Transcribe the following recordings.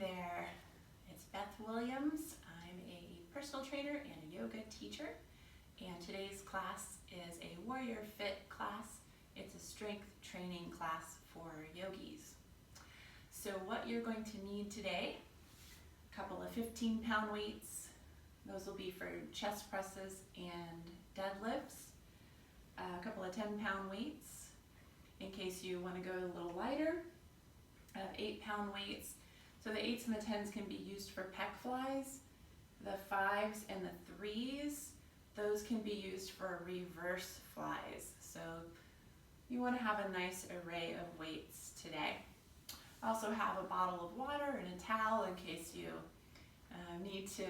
there, it's Beth Williams. I'm a personal trainer and a yoga teacher, and today's class is a Warrior Fit class. It's a strength training class for yogis. So what you're going to need today, a couple of 15-pound weights. Those will be for chest presses and deadlifts. A couple of 10-pound weights in case you want to go a little lighter. 8-pound weights. So the 8s and the 10s can be used for pec flies. The 5s and the 3s, those can be used for reverse flies. So you want to have a nice array of weights today. I also have a bottle of water and a towel in case you need to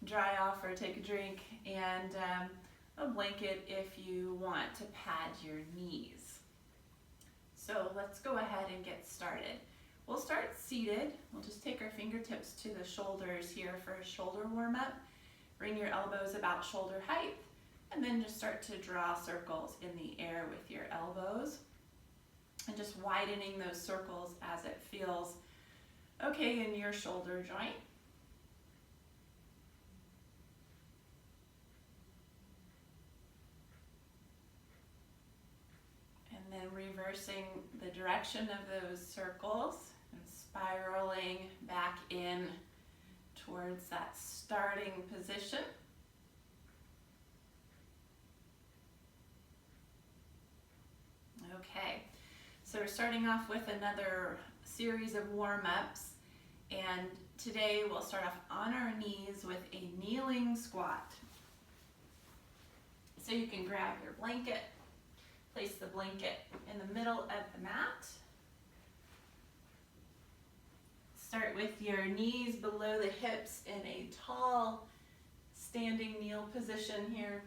dry off or take a drink, and a blanket if you want to pad your knees. So let's go ahead and get started. We'll start seated. We'll just take our fingertips to the shoulders here for a shoulder warm-up. Bring your elbows about shoulder height, and then just start to draw circles in the air with your elbows. And just widening those circles as it feels okay in your shoulder joint. And then reversing the direction of those circles and spiraling back in towards that starting position. Okay, so we're starting off with another series of warm-ups, and today we'll start off on our knees with a kneeling squat. So you can grab your blanket, place the blanket in the middle of the mat. Start with your knees below the hips in a tall standing kneel position here.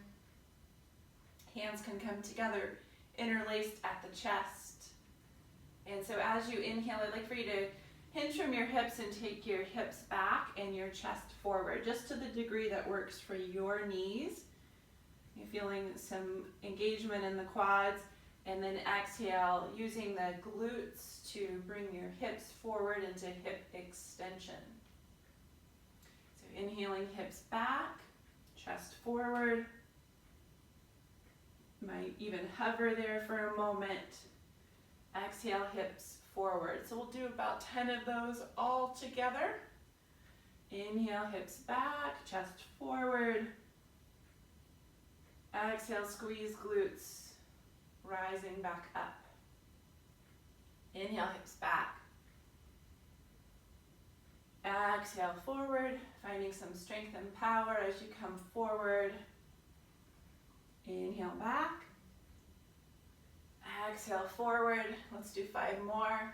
Hands can come together, interlaced at the chest. And so as you inhale, I'd like for you to hinge from your hips and take your hips back and your chest forward, just to the degree that works for your knees. You're feeling some engagement in the quads, and then exhale, using the glutes to bring your hips forward into hip extension. So inhaling, hips back, chest forward. Might even hover there for a moment. Exhale, hips forward. So we'll do about 10 of those all together. Inhale, hips back, chest forward. Exhale, squeeze glutes, rising back up. Inhale, hips back. Exhale, forward, finding some strength and power as you come forward. Inhale, back. Exhale, forward. Let's do 5 more.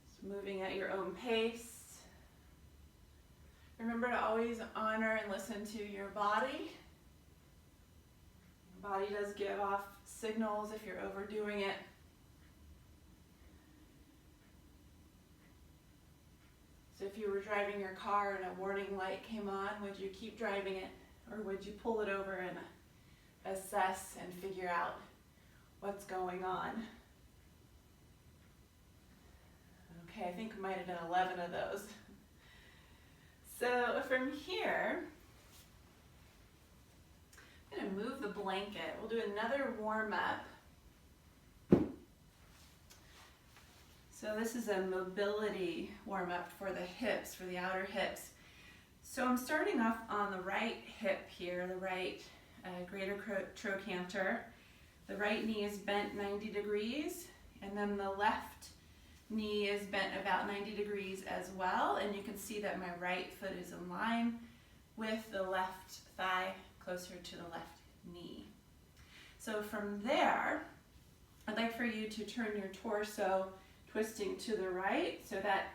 Just moving at your own pace. Remember to always honor and listen to your body. Your body does give off signals if you're overdoing it. So if you were driving your car and a warning light came on, would you keep driving it, or would you pull it over and assess and figure out what's going on? Okay, I think I might have done 11 of those. So from here, I'm going to move the blanket. We'll do another warm-up. So this is a mobility warm-up for the hips, for the outer hips. So I'm starting off on the right hip here, the right greater trochanter. The right knee is bent 90 degrees, and then the left knee is bent about 90 degrees as well, and you can see that my right foot is in line with the left thigh closer to the left knee. So from there, I'd like for you to turn your torso twisting to the right, so that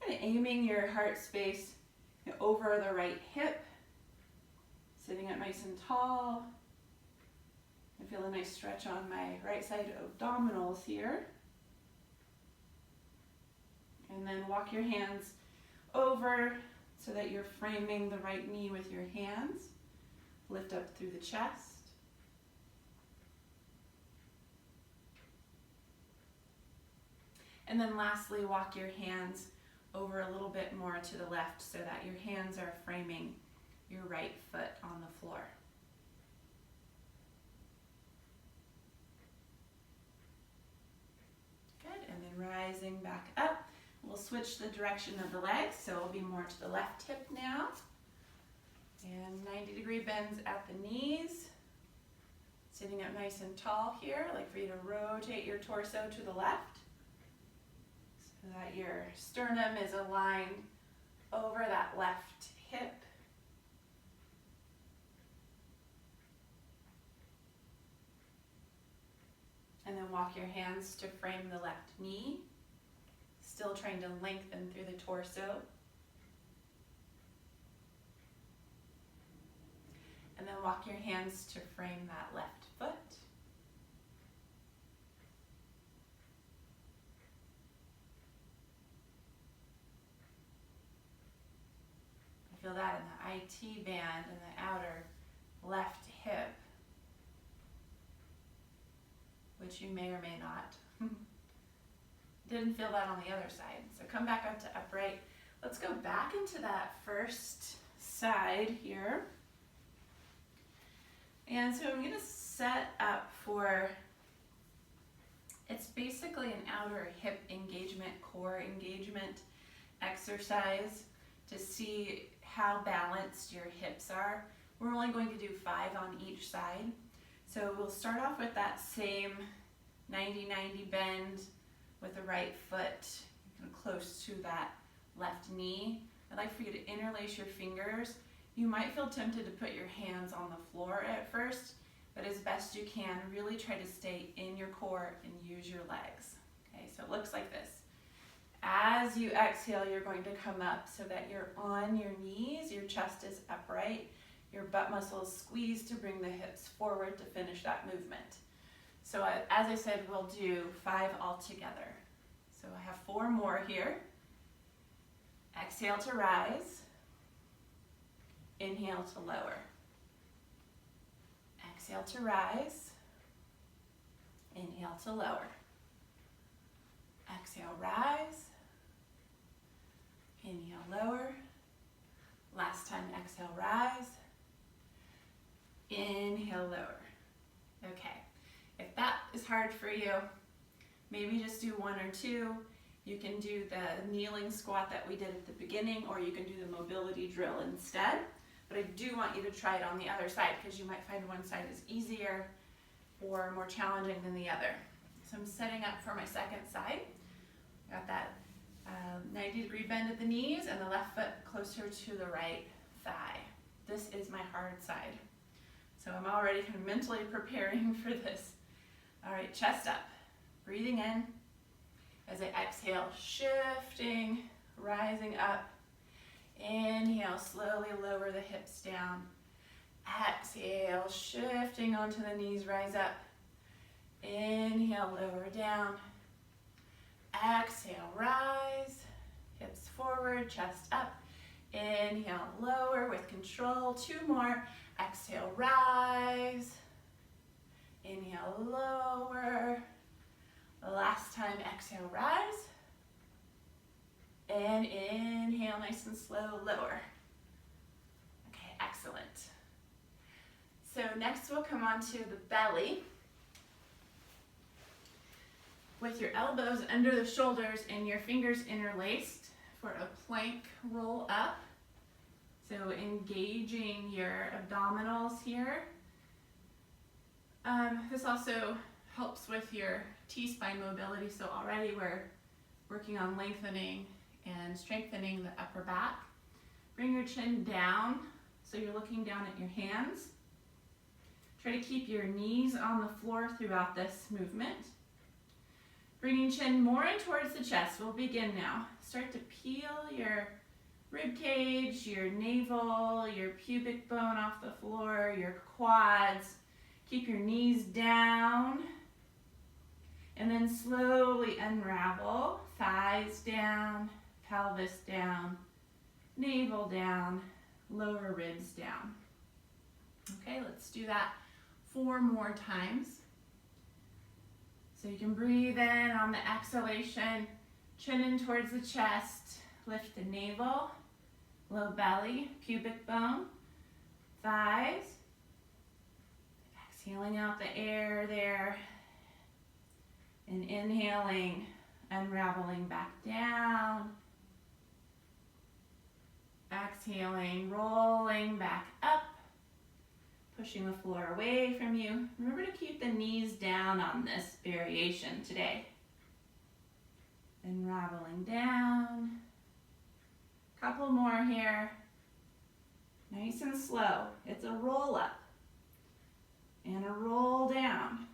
kind of aiming your heart space over the right hip, sitting up nice and tall. I feel a nice stretch on my right side abdominals here. And then walk your hands over so that you're framing the right knee with your hands. Lift up through the chest. And then lastly, walk your hands over a little bit more to the left so that your hands are framing your right foot on the floor. Good, and then rising back up. We'll switch the direction of the legs, so it'll be more to the left hip now. And 90-degree bends at the knees. Sitting up nice and tall here. I'd like for you to rotate your torso to the left so that your sternum is aligned over that left hip. And then walk your hands to frame the left knee. Still trying to lengthen through the torso. And then walk your hands to frame that left foot. I feel that in the IT band and the outer left hip, which you may or may not. Didn't feel that on the other side. So come back up to upright. Let's go back into that first side here. And so I'm gonna set up for, it's basically an outer hip engagement, core engagement exercise to see how balanced your hips are. We're only going to do 5 on each side. So we'll start off with that same 90-90 bend with the right foot close to that left knee. I'd like for you to interlace your fingers. You might feel tempted to put your hands on the floor at first, but as best you can, really try to stay in your core and use your legs. Okay, so it looks like this. As you exhale, you're going to come up so that you're on your knees, your chest is upright, your butt muscles squeeze to bring the hips forward to finish that movement. So as I said, we'll do 5 altogether. So I have 4 more here. Exhale to rise. Inhale to lower. Exhale to rise. Inhale to lower. Exhale, rise. Inhale, lower. Last time, exhale, rise. Inhale, lower. Okay. If that is hard for you, maybe just do 1 or 2. You can do the kneeling squat that we did at the beginning, or you can do the mobility drill instead. But I do want you to try it on the other side because you might find one side is easier or more challenging than the other. So I'm setting up for my second side. Got that 90-degree bend at the knees and the left foot closer to the right thigh. This is my hard side. So I'm already kind of mentally preparing for this. All right, chest up, breathing in. As I exhale, shifting, rising up. Inhale, slowly lower the hips down. Exhale, shifting onto the knees, rise up. Inhale, lower down. Exhale, rise. Hips forward, chest up. Inhale, lower with control. 2 more. Exhale, rise. Inhale, lower. Last time, exhale, rise. And inhale, nice and slow, lower. Okay, excellent. So next we'll come on to the belly with your elbows under the shoulders and your fingers interlaced for a plank roll up. So engaging your abdominals here. This also helps with your T-spine mobility, so already we're working on lengthening and strengthening the upper back. Bring your chin down, so you're looking down at your hands. Try to keep your knees on the floor throughout this movement. Bringing chin more in towards the chest. We'll begin now. Start to peel your rib cage, your navel, your pubic bone off the floor, your quads. Keep your knees down. And then slowly unravel. Thighs down, pelvis down, navel down, lower ribs down. Okay, let's do that 4 more times. So you can breathe in on the exhalation, chin in towards the chest, Lift the navel, low belly, pubic bone, thighs. Exhaling out the air there. And inhaling, unraveling back down. Exhaling, rolling back up. Pushing the floor away from you. Remember to keep the knees down on this variation today. Unraveling down. Couple more here. Nice and slow. It's a roll up and a roll down.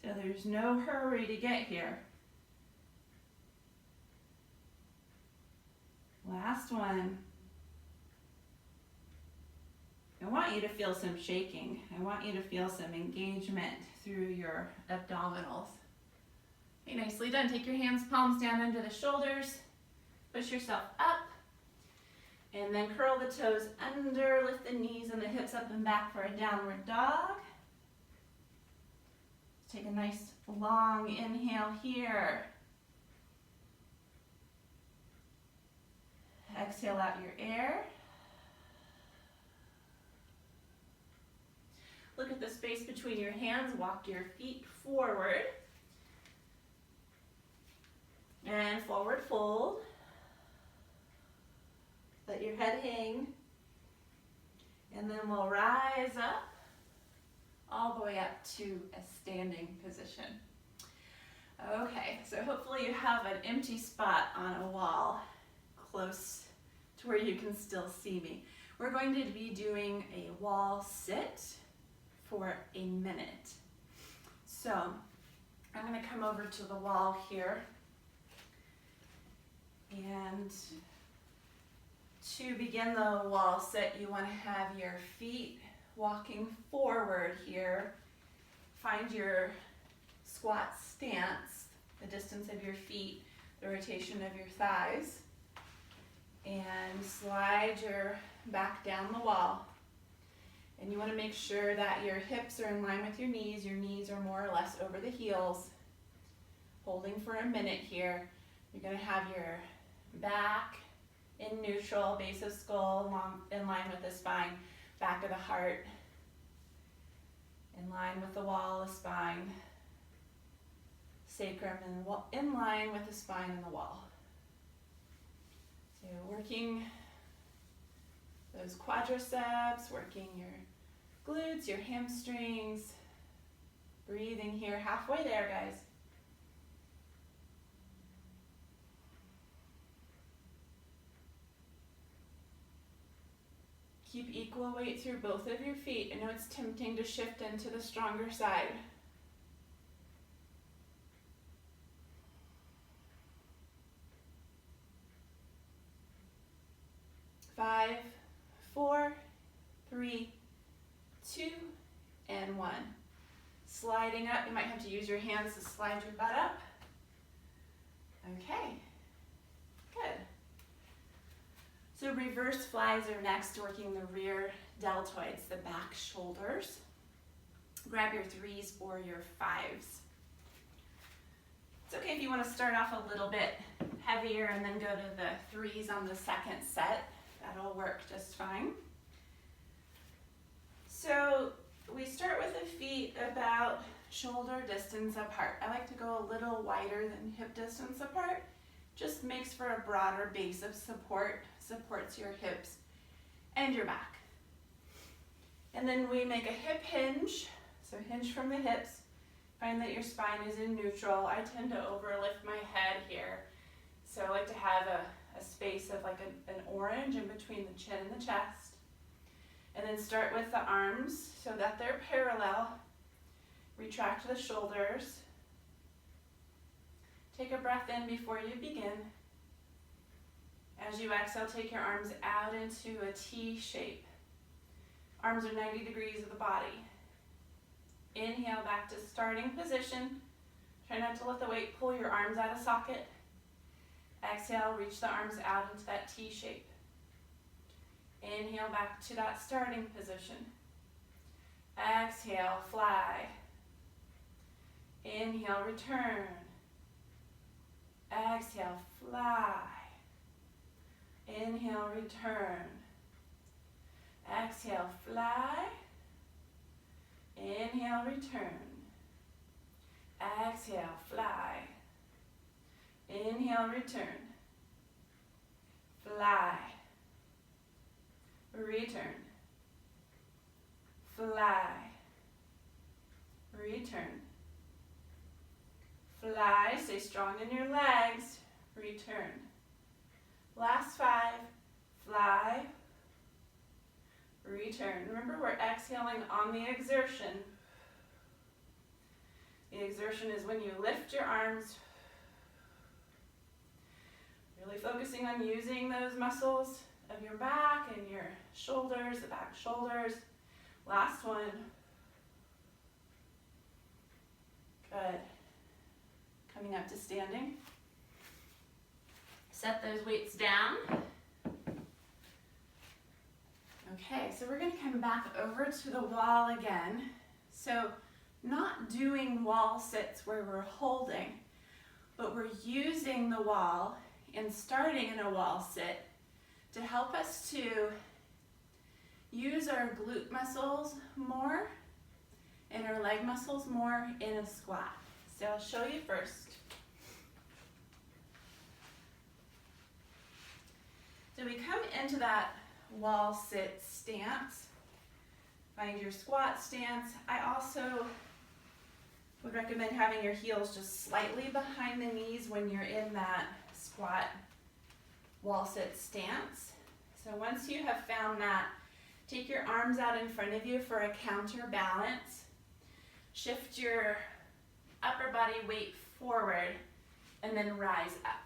So there's no hurry to get here. Last one. I want you to feel some shaking. I want you to feel some engagement through your abdominals. Okay, nicely done. Take your hands, palms down under the shoulders. Push yourself up. And then curl the toes under, lift the knees and the hips up and back for a downward dog. Take a nice long inhale here. Exhale out your air. Look at the space between your hands. Walk your feet forward. And forward fold. Let your head hang. And then we'll rise up all the way up to a standing position. Okay, so hopefully you have an empty spot on a wall close to where you can still see me. We're going to be doing a wall sit for a minute. So I'm going to come over to the wall here, and to begin the wall sit, you want to have your feet walking forward here. Find your squat stance, the distance of your feet, the rotation of your thighs, and slide your back down the wall. And you want to make sure that your hips are in line with your knees. Your knees are more or less over the heels. Holding for a minute here. You're going to have your back in neutral, base of skull in line with the spine, back of the heart in line with the wall of the spine, sacrum in line with the spine and the wall. So working those quadriceps, working your glutes, your hamstrings, breathing here, halfway there, guys. Keep equal weight through both of your feet. I know it's tempting to shift into the stronger side. 5, 4, 3, 2, and 1. Sliding up. You might have to use your hands to slide your butt up. Okay, good. So reverse flies are next, working the rear deltoids, the back shoulders. Grab your 3s or your 5s. It's okay if you want to start off a little bit heavier and then go to the 3s on the second set. That'll work just fine. So we start with the feet about shoulder distance apart. I like to go a little wider than hip distance apart. Just makes for a broader base of support, supports your hips and your back. And then we make a hip hinge, so hinge from the hips. Find that your spine is in neutral. I tend to overlift my head here, so I like to have a space of like an orange in between the chin and the chest. And then start with the arms so that they're parallel. Retract the shoulders. Take a breath in before you begin. As you exhale, take your arms out into a T shape. Arms are 90 degrees of the body. Inhale back to starting position. Try not to let the weight pull your arms out of socket. Exhale, reach the arms out into that T shape. Inhale back to that starting position. Exhale, fly. Inhale, return. Exhale, fly. Inhale, return. Exhale, fly. Inhale, return. Exhale, fly. Inhale, return. Fly. Return. Fly. Return. Fly. Stay strong in your legs. Return. Last 5. Fly. Return. Remember, we're exhaling on the exertion. The exertion is when you lift your arms, really focusing on using those muscles of your back and your shoulders, the back shoulders. Last one. Good. Coming up to standing. Set those weights down. Okay, so we're going to come back over to the wall again. So not doing wall sits where we're holding, but we're using the wall and starting in a wall sit to help us to use our glute muscles more and our leg muscles more in a squat. So I'll show you first. So we come into that wall sit stance. Find your squat stance. I also would recommend having your heels just slightly behind the knees when you're in that squat wall sit stance. So once you have found that, take your arms out in front of you for a counterbalance. Shift your upper body weight forward and then rise up.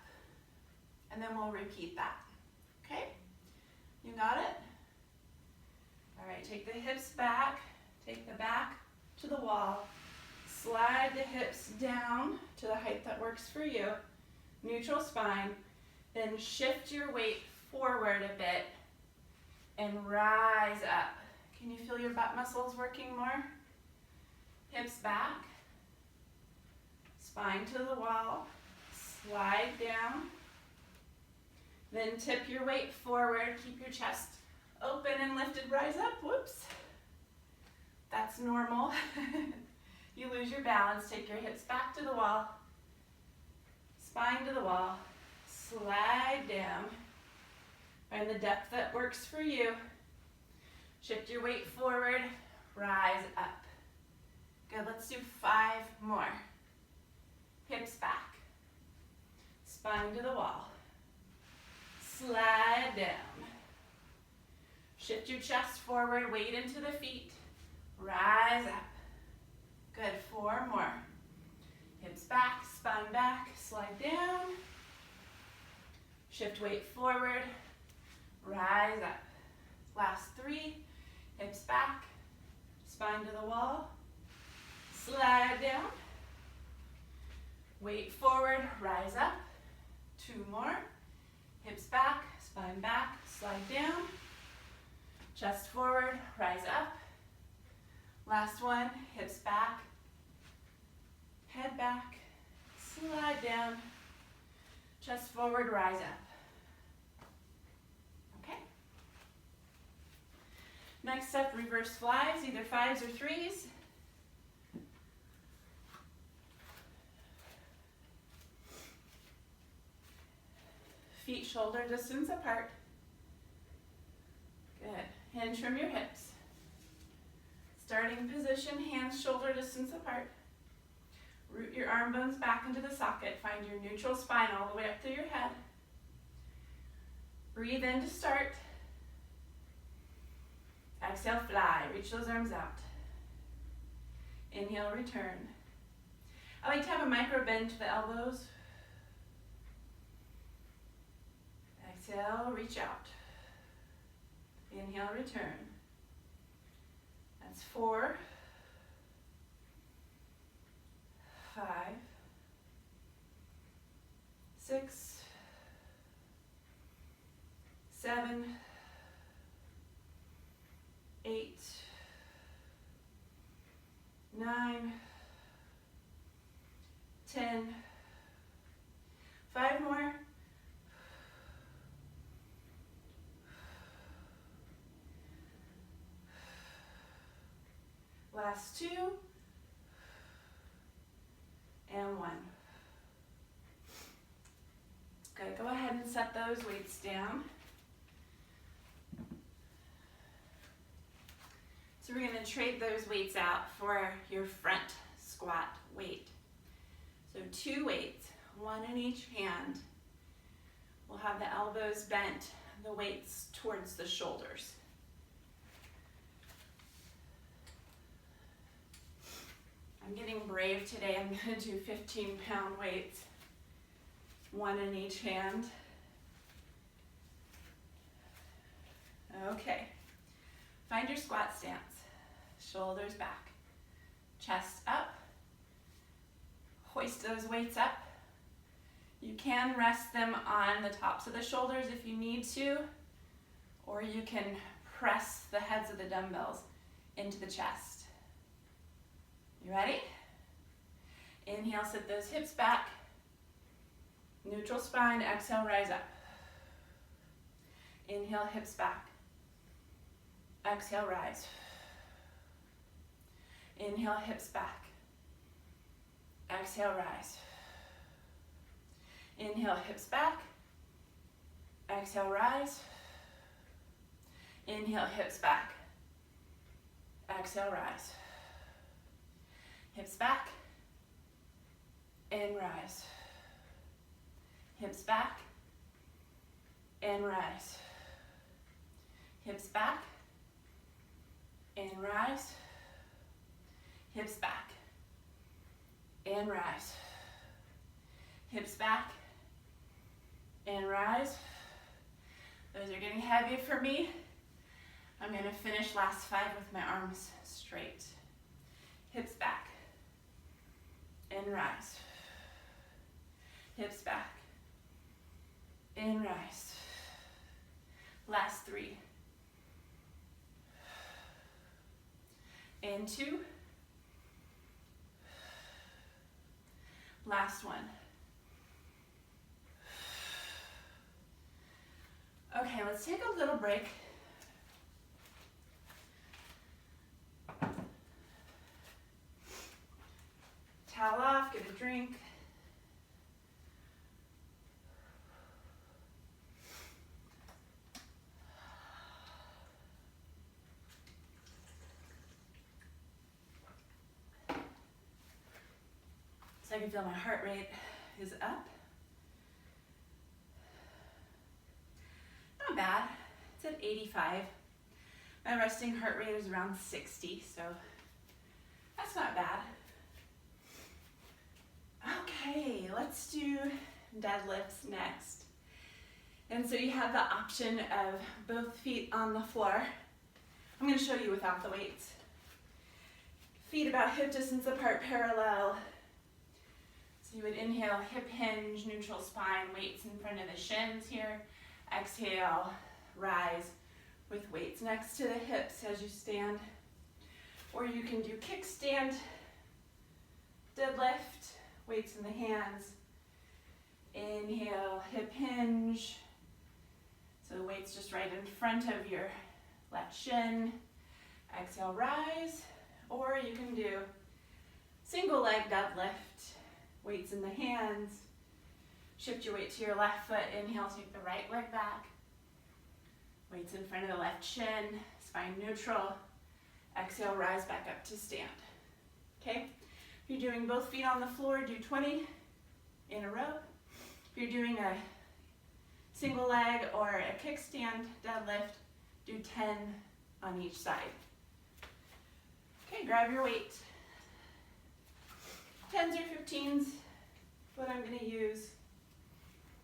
And then we'll repeat that. Okay? You got it? All right, take the hips back, take the back to the wall, slide the hips down to the height that works for you, neutral spine, then shift your weight forward a bit and rise up. Can you feel your butt muscles working more? Hips back, spine to the wall, slide down, then tip your weight forward, keep your chest open and lifted, rise up, whoops. That's normal. You lose your balance, take your hips back to the wall, spine to the wall, slide down, find the depth that works for you, shift your weight forward, rise up. Good, let's do 5 more. Hips back, spine to the wall, slide down, shift your chest forward, weight into the feet, rise up. Good, 4 more. Hips back, spine back, slide down, shift weight forward, rise up. Last 3, hips back, spine to the wall, slide down, weight forward, rise up. 2 more. Hips back, spine back, slide down, chest forward, rise up. Last one, hips back, head back, slide down, chest forward, rise up. Okay. Next up, reverse flies, either 5s or 3s. Feet shoulder distance apart. Good. Hinge from your hips. Starting position, hands shoulder distance apart. Root your arm bones back into the socket. Find your neutral spine all the way up through your head. Breathe in to start. Exhale, fly. Reach those arms out. Inhale, return. I like to have a micro bend to the elbows. Exhale, reach out. Inhale, return. That's 4, 5, 6, 7, 8, 9, 10, 5 more, Last 2. And 1. Good, go ahead and set those weights down. So we're going to trade those weights out for your front squat weight. So 2 weights, 1 in each hand. We'll have the elbows bent, the weights towards the shoulders. I'm getting brave today. I'm going to do 15-pound weights, 1 in each hand. Okay, find your squat stance. Shoulders back, chest up. Hoist those weights up. You can rest them on the tops of the shoulders if you need to, or you can press the heads of the dumbbells into the chest. You ready? Inhale, sit those hips back. Neutral spine, exhale, rise up. Inhale, hips back. Exhale, rise. Inhale, hips back. Exhale, rise. Inhale, hips back. Exhale, rise. Inhale, hips back. Exhale, rise. Hips back and rise. Hips back and rise. Hips back and rise. Hips back and rise. Hips back and rise. Those are getting heavy for me. I'm going to finish last 5 with my arms straight. Hips back and rise. Hips back and rise. Last 3. And 2. Last 1. Okay, let's take a little break. Towel off, get a drink. So I can feel my heart rate is up. Not bad, it's at 85. My resting heart rate is around 60, so that's not bad. Okay, let's do deadlifts next. And so you have the option of both feet on the floor. I'm going to show you without the weights. Feet about hip distance apart, parallel. So you would inhale, hip hinge, neutral spine, weights in front of the shins here. Exhale, rise with weights next to the hips as you stand. Or you can do kickstand, deadlift, weights in the hands. Inhale, hip hinge. So the weight's just right in front of your left shin. Exhale, rise. Or you can do single leg deadlift, weights in the hands. Shift your weight to your left foot. Inhale, take the right leg back. Weights in front of the left shin, spine neutral. Exhale, rise back up to stand. Okay? If you're doing both feet on the floor, do 20 in a row. If you're doing a single leg or a kickstand deadlift, do 10 on each side. Okay, grab your weight. 10s or 15s, what I'm going to use.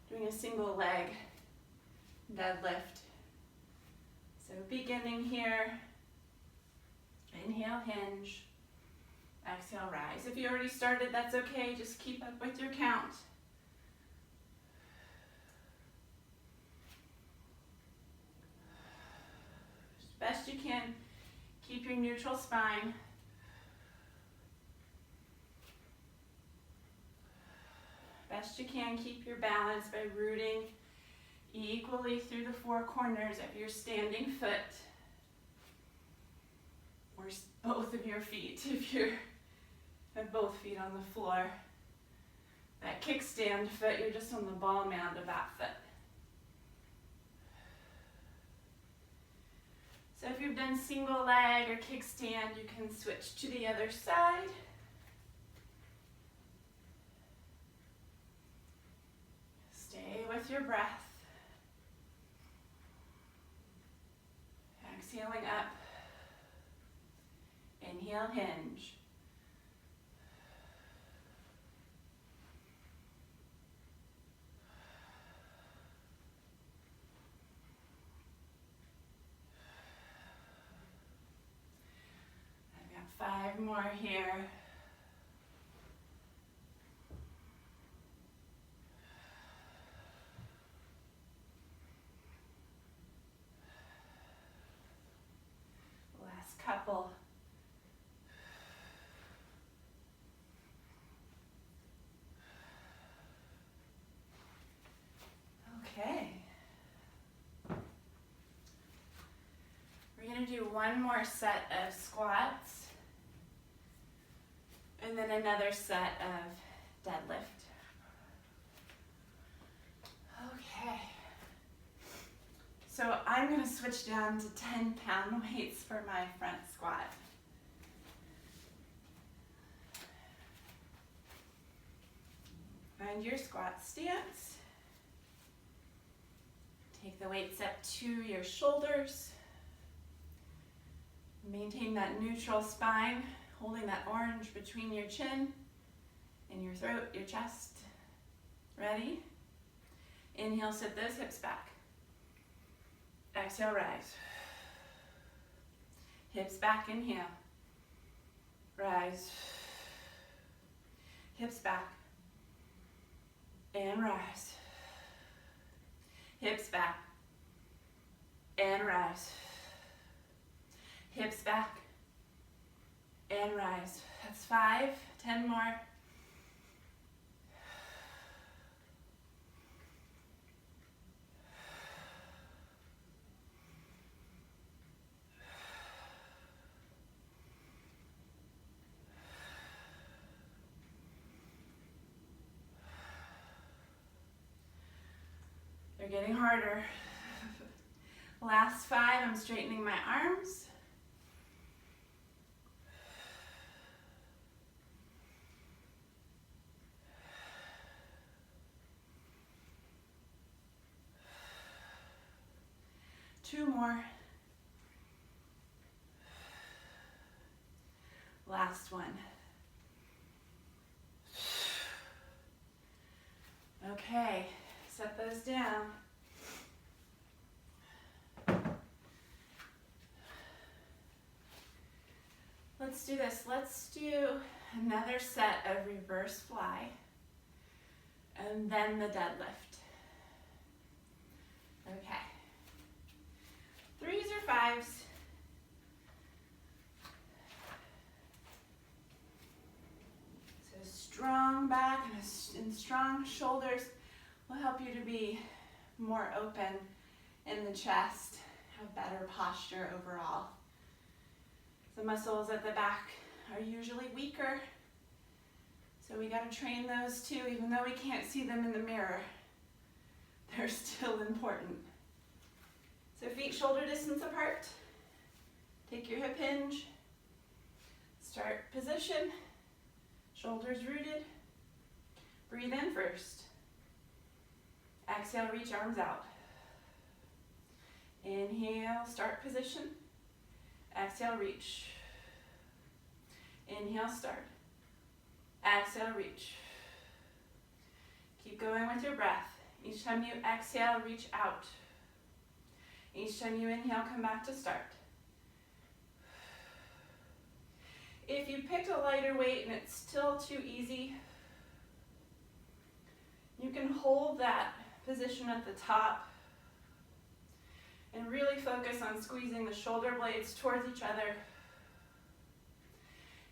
Doing a single leg deadlift. So beginning here, inhale, hinge, exhale, rise. If you already started, that's okay, just keep up with your count. As best you can, keep your neutral spine. Best you can, keep your balance by rooting equally through the 4 corners of your standing foot. Or both of your feet if you have both feet on the floor. That kickstand foot, you're just on the ball mound of that foot. So if you've done single leg or kickstand, you can switch to the other side. Stay with your breath. Exhaling up. Inhale, hinge. I've got 5 more here. Last couple. Okay. We're going to do one more set of squats and then another set of deadlift. Okay. So I'm going to switch down to 10-pound weights for my front squat. Find your squat stance. Take the weights up to your shoulders. Maintain that neutral spine, holding that orange between your chin and your throat, your chest. Ready? Inhale, sit those hips back. Exhale, rise. Hips back, inhale. Rise. Hips back. And rise. Hips back. And rise. Hips back. And rise. That's 5, 10 more. They're getting harder. Last 5, I'm straightening my arms. Two more. Last one. Okay, set those down. Let's do this. Let's do another set of reverse fly and then the deadlift. Okay. 3s or 5s. So strong back and strong shoulders will help you to be more open in the chest, have better posture overall. The muscles at the back are usually weaker, so we got to train those too, even though we can't see them in the mirror. They're still important. So feet shoulder distance apart. Take your hip hinge. Start position. Shoulders rooted. Breathe in first. Exhale, reach arms out. Inhale, start position. Exhale, reach. Inhale, start. Exhale, reach. Keep going with your breath. Each time you exhale, reach out. Each time you inhale, come back to start. If you picked a lighter weight and it's still too easy, you can hold that position at the top and really focus on squeezing the shoulder blades towards each other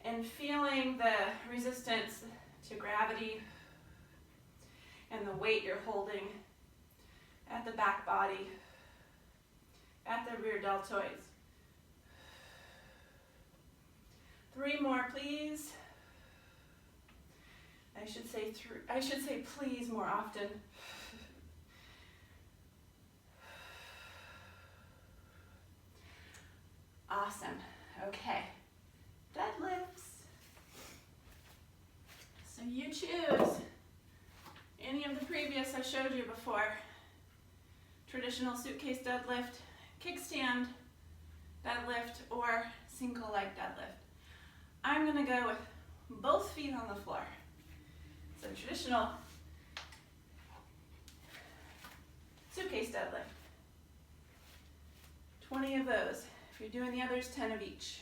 and feeling the resistance to gravity and the weight you're holding at the back body, at the rear deltoids. 3 more, please. I should say please more often. Awesome. Okay. Deadlifts. So you choose any of the previous I showed you before. Traditional suitcase deadlift, kickstand deadlift, or single leg deadlift. I'm going to go with both feet on the floor. So traditional suitcase deadlift. 20 of those. If you're doing the others, 10 of each.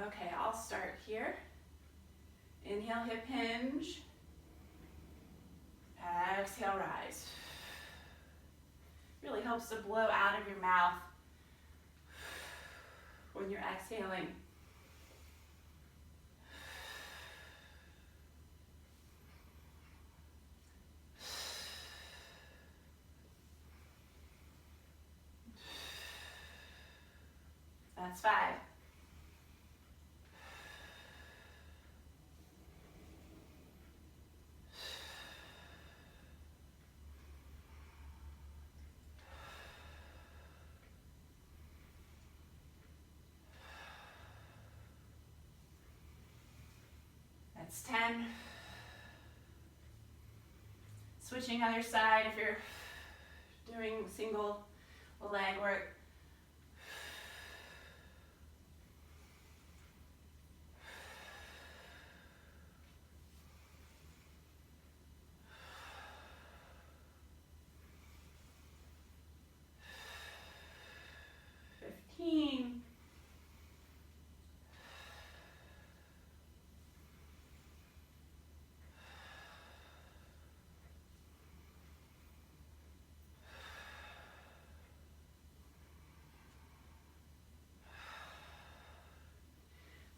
Okay, I'll start here. Inhale, hip hinge. Exhale, rise. Really helps to blow out of your mouth when you're exhaling. That's 5. That's 10. Switching other side if you're doing single leg work.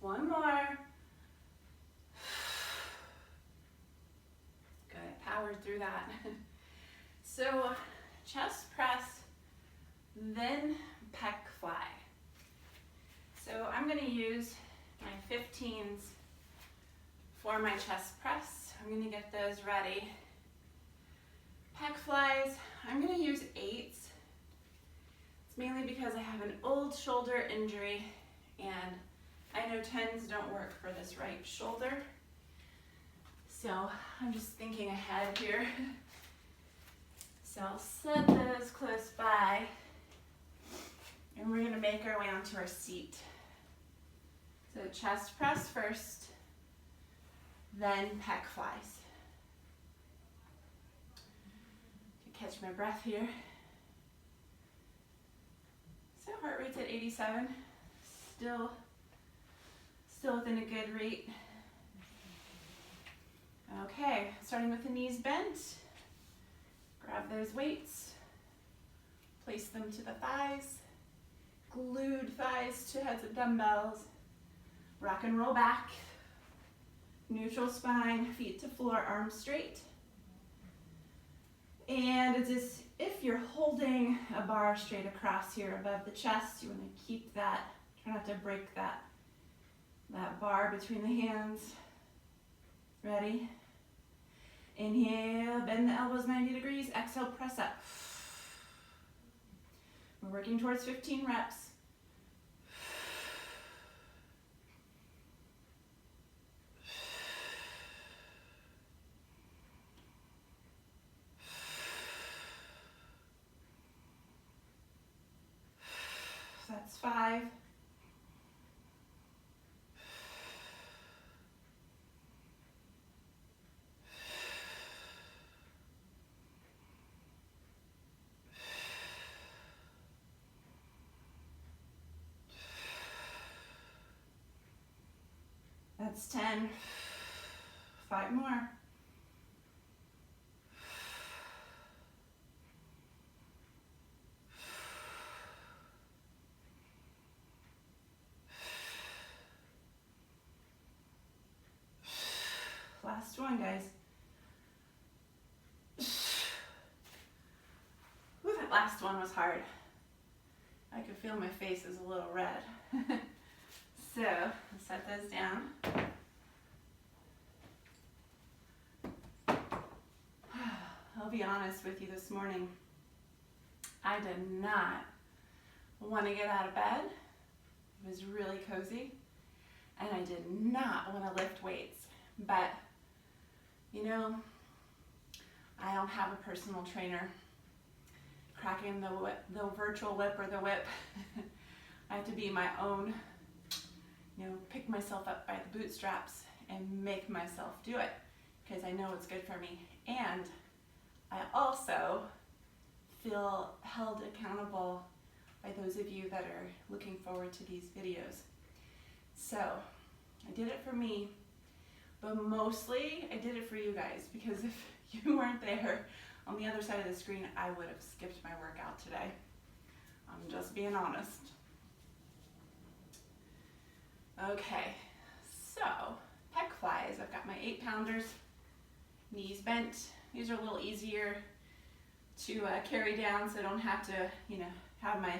One more. Good, powered through that. So chest press, then pec fly. So I'm going to use my 15s for my chest press. I'm going to get those ready. Pec flies, I'm going to use 8s. It's mainly because I have an old shoulder injury and I know 10s don't work for this right shoulder. So I'm just thinking ahead here. So I'll set those close by and we're going to make our way onto our seat. So chest press first, then pec flies. Catch my breath here. So heart rate's at 87, still within a good rate. Okay, starting with the knees bent. Grab those weights, place them to the thighs, glued thighs to heads of dumbbells. Rock and roll back, neutral spine, feet to floor, arms straight. And it's as if you're holding a bar straight across here above the chest. You want to keep that, try not to break that bar between the hands. Ready? Inhale, bend the elbows 90 degrees. Exhale, press up. We're working towards 15 reps. That's 5. That's 10. 5 more. Last one, guys. Ooh, that last one was hard. I could feel my face is a little red. So So I'll set those down. I'll be honest with you this morning. I did not want to get out of bed. It was really cozy. And I did not want to lift weights. But, you know, I don't have a personal trainer cracking the virtual whip or the whip. I have to be my own, pick myself up by the bootstraps and make myself do it because I know it's good for me. And I also feel held accountable by those of you that are looking forward to these videos. So I did it for me, but mostly I did it for you guys because if you weren't there on the other side of the screen, I would have skipped my workout today. I'm just being honest. Okay, so pec flies. I've got my 8-pounders, knees bent. These are a little easier to carry down, so I don't have to, have my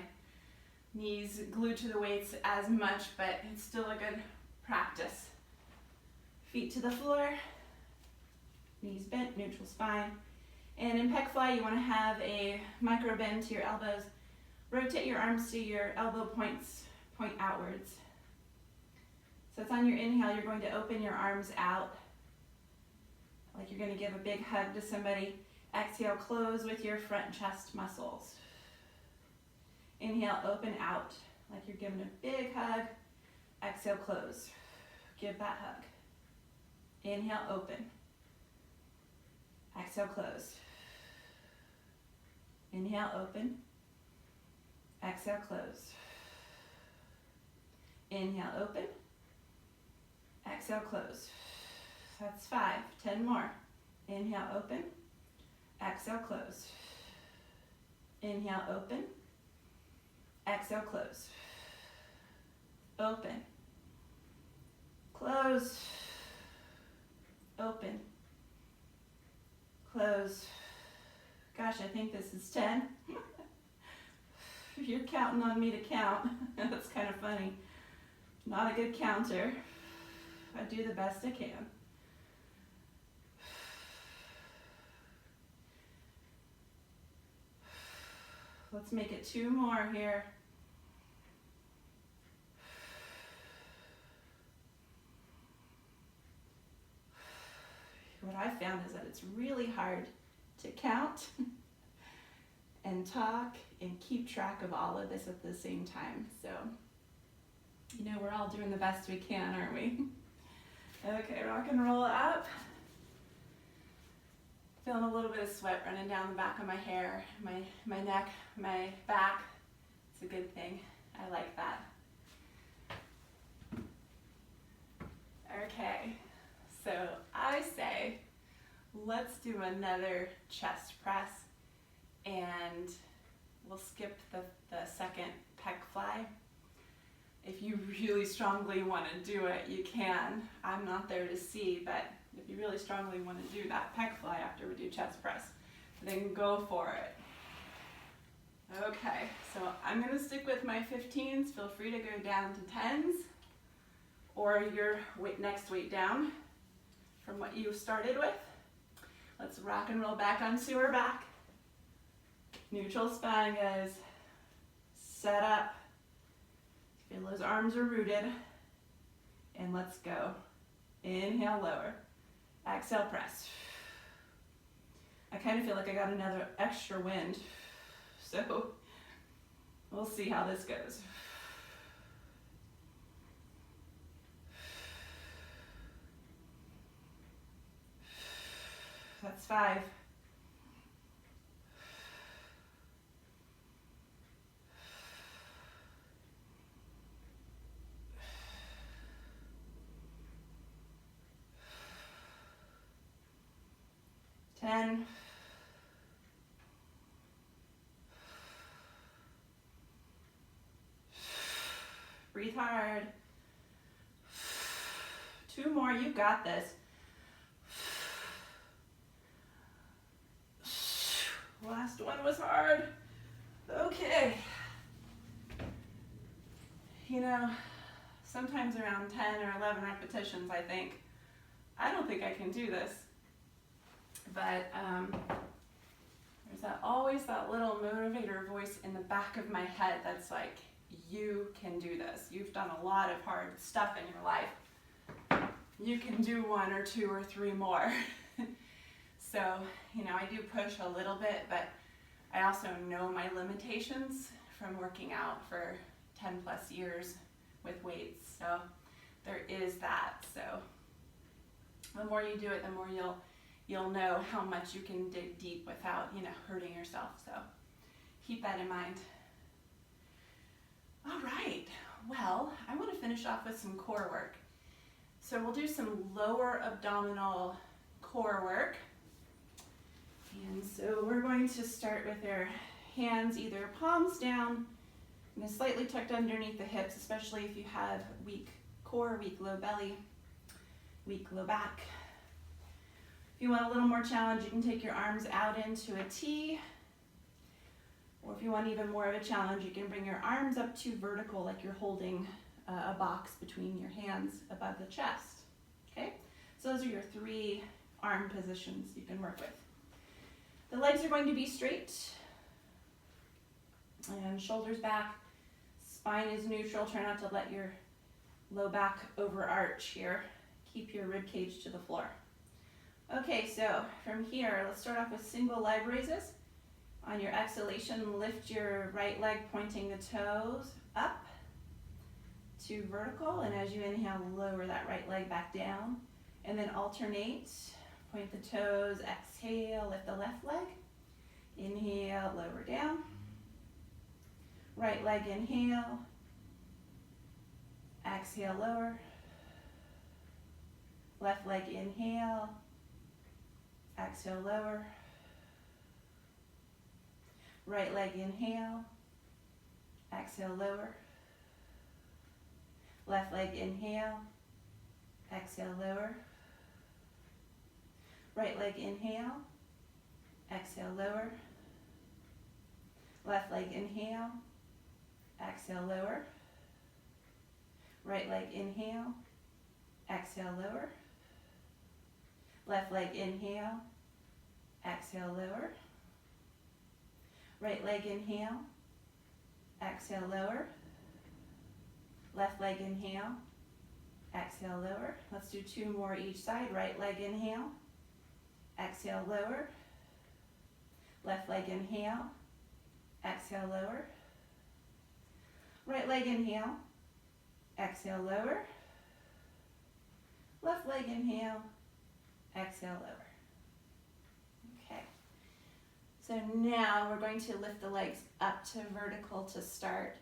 knees glued to the weights as much, but it's still a good practice. Feet to the floor, knees bent, neutral spine. And in pec fly, you want to have a micro bend to your elbows. Rotate your arms to your elbow points, point outwards. So it's on your inhale, you're going to open your arms out like you're going to give a big hug to somebody. Exhale, close with your front chest muscles. Inhale, open out like you're giving a big hug. Exhale, close. Give that hug. Inhale, open. Exhale, close. Inhale, open. Exhale, close. Inhale, open. Exhale, close. That's 5. 10 more. Inhale, open. Exhale, close. Inhale, open. Exhale, close. Open. Close. Open. Close. Gosh, I think this is 10. You're counting on me to count. That's kind of funny. Not a good counter. I do the best I can. Let's make it 2 more here. What I found is that it's really hard to count and talk and keep track of all of this at the same time. So, we're all doing the best we can, aren't we? Okay, rock and roll up. Feeling a little bit of sweat running down the back of my hair, my neck, my back. It's a good thing. I like that. Okay, so I say let's do another chest press and we'll skip the second pec fly. If you really strongly want to do it, you can. I'm not there to see, but if you really strongly want to do that pec fly after we do chest press, then go for it. Okay, so I'm going to stick with my 15s. Feel free to go down to 10s or your next weight down from what you started with. Let's rock and roll back onto our back. Neutral spine, guys. Set up. Feel those arms are rooted. And let's go. Inhale, lower. Exhale, press. I kind of feel like I got another extra wind. So we'll see how this goes. That's 5. Ten. Breathe hard. 2 more, you got this. Last one was hard. Okay. sometimes around 10 or 11 repetitions, I think, I don't think I can do this. But there's always that little motivator voice in the back of my head that's like, you can do this. You've done a lot of hard stuff in your life. You can do 1 or 2 or 3 more. So, I do push a little bit, but I also know my limitations from working out for 10 plus years with weights. So there is that. So the more you do it, the more you'll know how much you can dig deep without, hurting yourself. So keep that in mind. All right, well, I want to finish off with some core work. So we'll do some lower abdominal core work. And so we're going to start with our hands either palms down and slightly tucked underneath the hips, especially if you have weak core, weak low belly, weak low back. If you want a little more challenge, you can take your arms out into a T. Or if you want even more of a challenge, you can bring your arms up to vertical like you're holding a box between your hands above the chest. Okay? So those are your 3 arm positions you can work with. The legs are going to be straight and shoulders back. Spine is neutral. Try not to let your low back overarch here. Keep your rib cage to the floor. Okay, so from here, let's start off with single leg raises. On your exhalation, lift your right leg, pointing the toes up to vertical. And as you inhale, lower that right leg back down. And then alternate. Point the toes, exhale, lift the left leg. Inhale, lower down. Right leg, inhale. Exhale, lower. Left leg, inhale. Exhale, lower. Right leg, inhale. Exhale, lower. Left leg, inhale. Exhale, lower. Right leg, inhale. Exhale, lower. Left leg, inhale. Exhale, lower. Right leg, inhale. Exhale, lower. Left leg, inhale. Exhale, lower. Right leg, inhale. Exhale, lower. Left leg, inhale. Exhale, lower. Let's do 2 more each side. Right leg, inhale. Exhale, lower. Left leg, inhale. Exhale, lower. Right leg, inhale. Exhale, lower. Left leg, inhale. Exhale, lower. Okay. So now we're going to lift the legs up to vertical to start.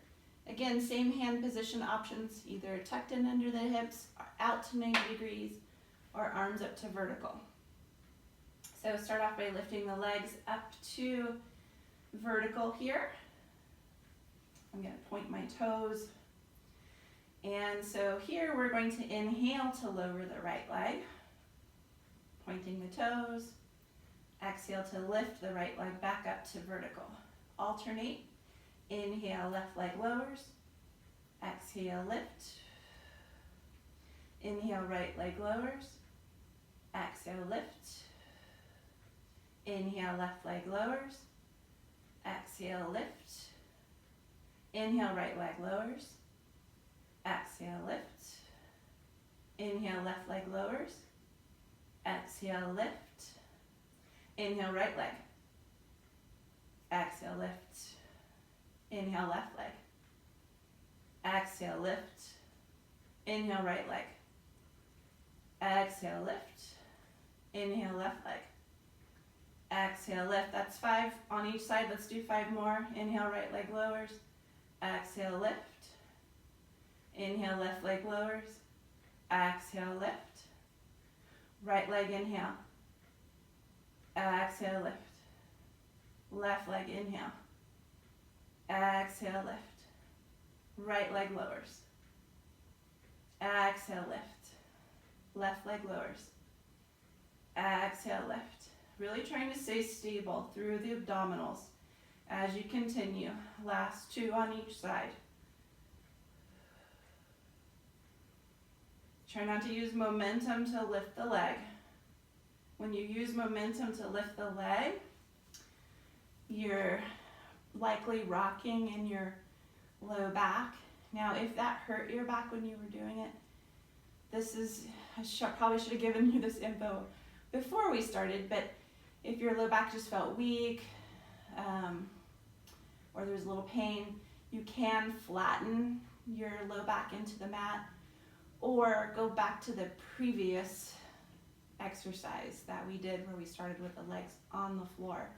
Again, same hand position options, either tucked in under the hips, or out to 90 degrees, or arms up to vertical. So start off by lifting the legs up to vertical here. I'm going to point my toes. And so here we're going to inhale to lower the right leg, pointing the toes. Exhale to lift the right leg back up to vertical. Alternate. Inhale, left leg lowers. Exhale, lift. Inhale, right leg lowers. Exhale, lift. Inhale, left leg lowers. Exhale, lift. Inhale, right leg lowers. Exhale, lift. Inhale, left leg lowers. Exhale, lift. Inhale, right leg. Exhale, lift. Inhale, left leg. Exhale, lift. Inhale, right leg. Exhale, lift. Inhale, left leg. Exhale, lift. That's 5 on each side. Let's do 5 more. Inhale, right leg lowers. Exhale, lift. Inhale, left leg lowers. Exhale, lift. Right leg, inhale. Exhale, lift. Left leg, inhale. Exhale, lift. Right leg lowers. Exhale, lift. Left leg lowers. Exhale, lift. Really trying to stay stable through the abdominals as you continue. Last 2 on each side. Try not to use momentum to lift the leg. When you use momentum to lift the leg, you're likely rocking in your low back. Now, if that hurt your back when you were doing it, probably should have given you this info before we started, but if your low back just felt weak, or there's a little pain, you can flatten your low back into the mat or go back to the previous exercise that we did where we started with the legs on the floor.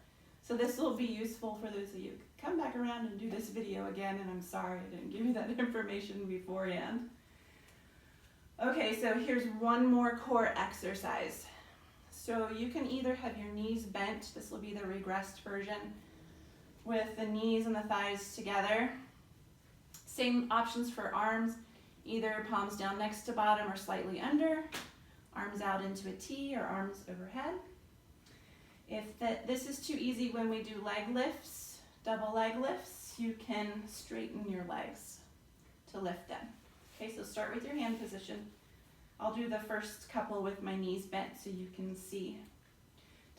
So this will be useful for those of you. Come back around and do this video again, and I'm sorry I didn't give you that information beforehand. Okay, so here's one more core exercise. So you can either have your knees bent, this will be the regressed version, with the knees and the thighs together. Same options for arms, either palms down next to bottom or slightly under, arms out into a T or arms overhead. If this is too easy when we do leg lifts, double leg lifts, you can straighten your legs to lift them. Okay, so start with your hand position. I'll do the first couple with my knees bent so you can see.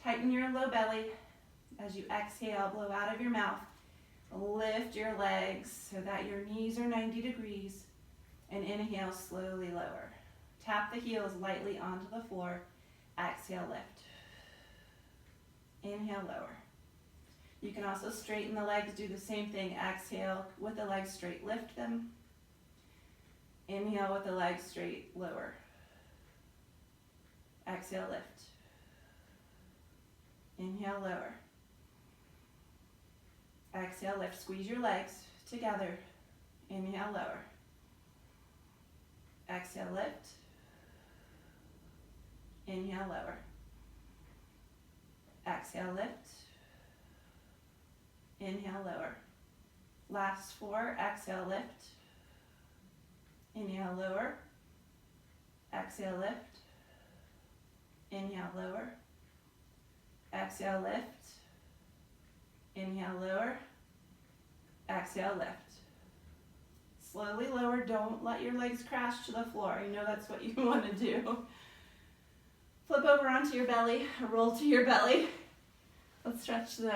Tighten your low belly. As you exhale, blow out of your mouth. Lift your legs so that your knees are 90 degrees. And inhale, slowly lower. Tap the heels lightly onto the floor. Exhale, lift. Inhale, lower. You can also straighten the legs, do the same thing. Exhale with the legs straight, lift them. Inhale with the legs straight, lower. Exhale, lift. Inhale, lower. Exhale, lift. Squeeze your legs together. Inhale, lower. Exhale, lift. Inhale, lower. Exhale, lift. Inhale, lower. Last 4, exhale, lift. Inhale, lower. Exhale, lift. Inhale, lower. Exhale, lift. Inhale, lower. Exhale, lift. Slowly lower. Don't let your legs crash to the floor. You know that's what you want to do. Flip over onto your belly, roll to your belly. Let's stretch the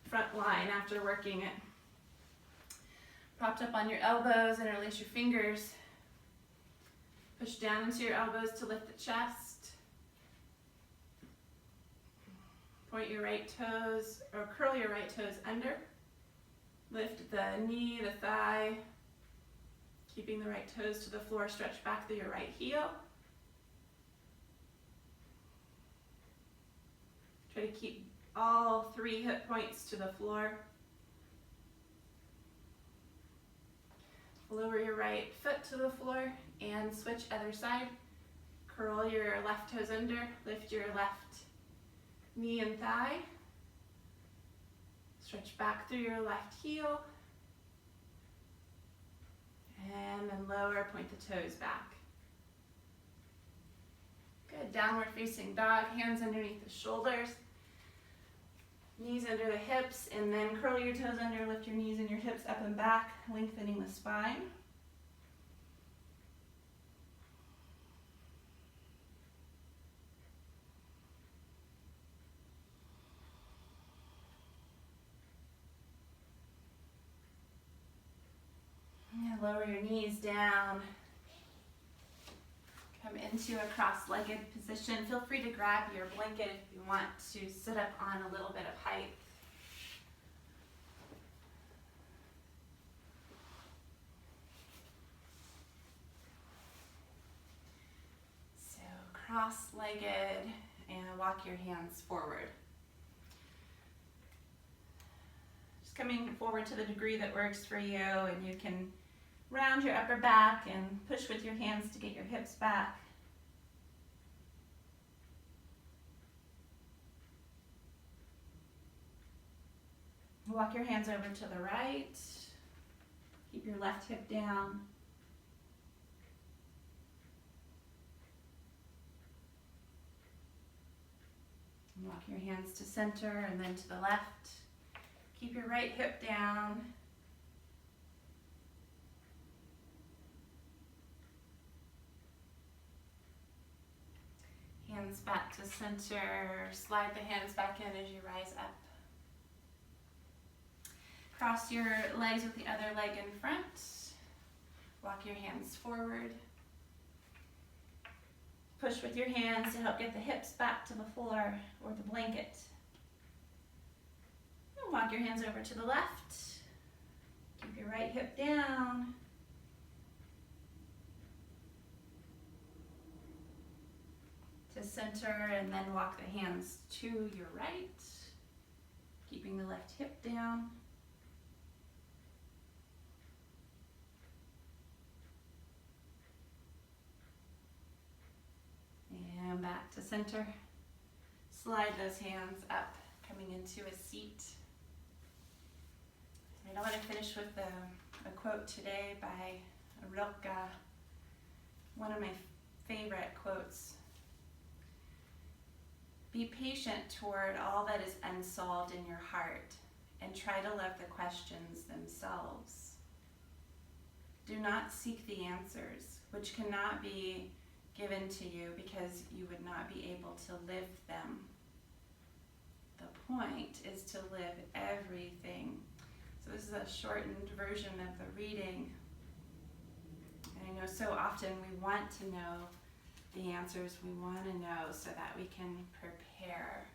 front line after working it. Propped up on your elbows, interlace your fingers. Push down into your elbows to lift the chest. Point your right toes, or curl your right toes under. Lift the knee, the thigh. Keeping the right toes to the floor, stretch back through your right heel. Try to keep all 3 hip points to the floor. Lower your right foot to the floor and switch other side. Curl your left toes under, lift your left knee and thigh. Stretch back through your left heel. And then lower, point the toes back. Good, downward facing dog, hands underneath the shoulders. Knees under the hips, and then curl your toes under, lift your knees and your hips up and back, lengthening the spine. And lower your knees down. Come into a cross-legged position. Feel free to grab your blanket if you want to sit up on a little bit of height. So cross-legged, and walk your hands forward. Just coming forward to the degree that works for you, and you can round your upper back and push with your hands to get your hips back. Walk your hands over to the right. Keep your left hip down. Walk your hands to center and then to the left. Keep your right hip down. Hands back to center. Slide the hands back in as you rise up. Cross your legs with the other leg in front. Walk your hands forward. Push with your hands to help get the hips back to the floor or the blanket. And walk your hands over to the left. Keep your right hip down. To center, and then walk the hands to your right. Keeping the left hip down. And back to center. Slide those hands up, coming into a seat. I want to finish with a quote today by Rilke, one of my favorite quotes. Be patient toward all that is unsolved in your heart, and try to love the questions themselves. Do not seek the answers, which cannot be given to you because you would not be able to live them. The point is to live everything. So this is a shortened version of the reading. And I know so often we want to know the answers, we want to know so that we can prepare.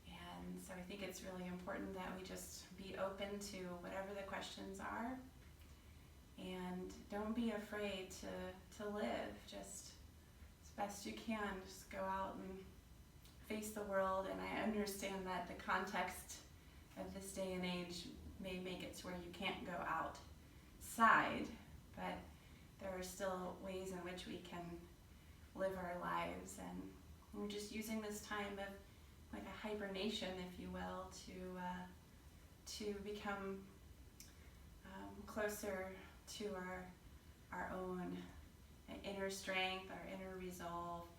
And so I think it's really important that we just be open to whatever the questions are. And don't be afraid to live. Just as best you can, just go out and face the world. And I understand that the context of this day and age may make it to where you can't go outside, but there are still ways in which we can live our lives, and we're just using this time of like a hibernation, if you will, to become closer to our own inner strength, our inner resolve,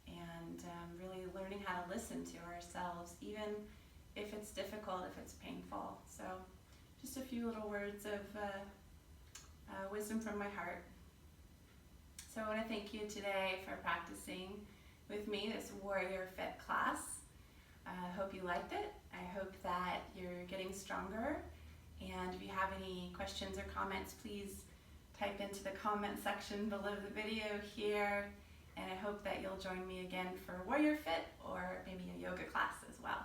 and really learning how to listen to ourselves, even if it's difficult, if it's painful. So just a few little words of wisdom from my heart. So I want to thank you today for practicing with me this Warrior Fit class. I hope you liked it. I hope that you're getting stronger. And if you have any questions or comments, please type into the comment section below the video here. And I hope that you'll join me again for Warrior Fit or maybe a yoga class as well.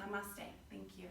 Namaste. Thank you.